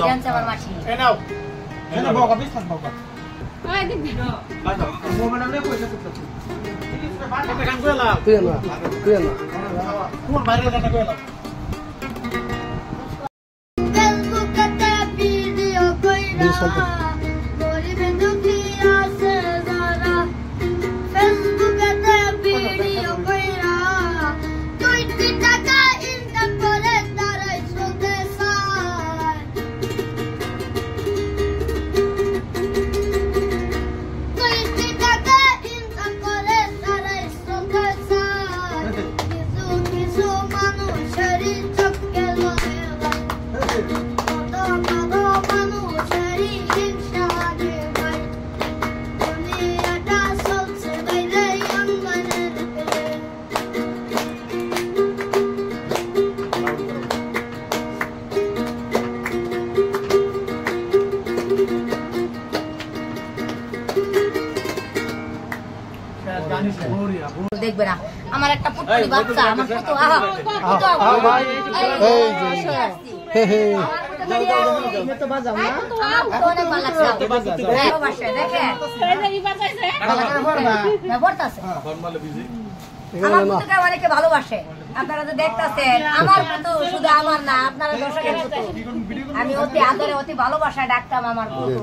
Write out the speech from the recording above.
আমার মাছি এ নাও এনে বকা বিশ থাক বকা আয় দিদি মোবাইল নালে কইছে করতে এটা কাম করে লাও তুই না কোন বাইরে কাটা করে লাও ফেসবুকেতে ভিডিও কইরা গরিবে দুঃখী আছে যারা ফেসবুকেতে ভিডিও কইরা 20 টাকা ইনকাম করে তারাই চলতে চায় 20 টাকা ইনকাম করে তারাই চলতে চায় কিছু মানুষেরই চোখে লয় দেখবে না আমার একটা পুত্রী বাচ্চা আমার পুত্র তো বাজাও না অনেক ভালো লাগছে দেখে আমার পুত্রকে অনেকে ভালোবাসে আপনারা তো দেখতেছেন আমার পুত্র শুধু আমার না আপনারা দর্শকের পুত্র আমি অতি আদরে অতি ভালোবাসায় ডাকতাম আমার পুত্র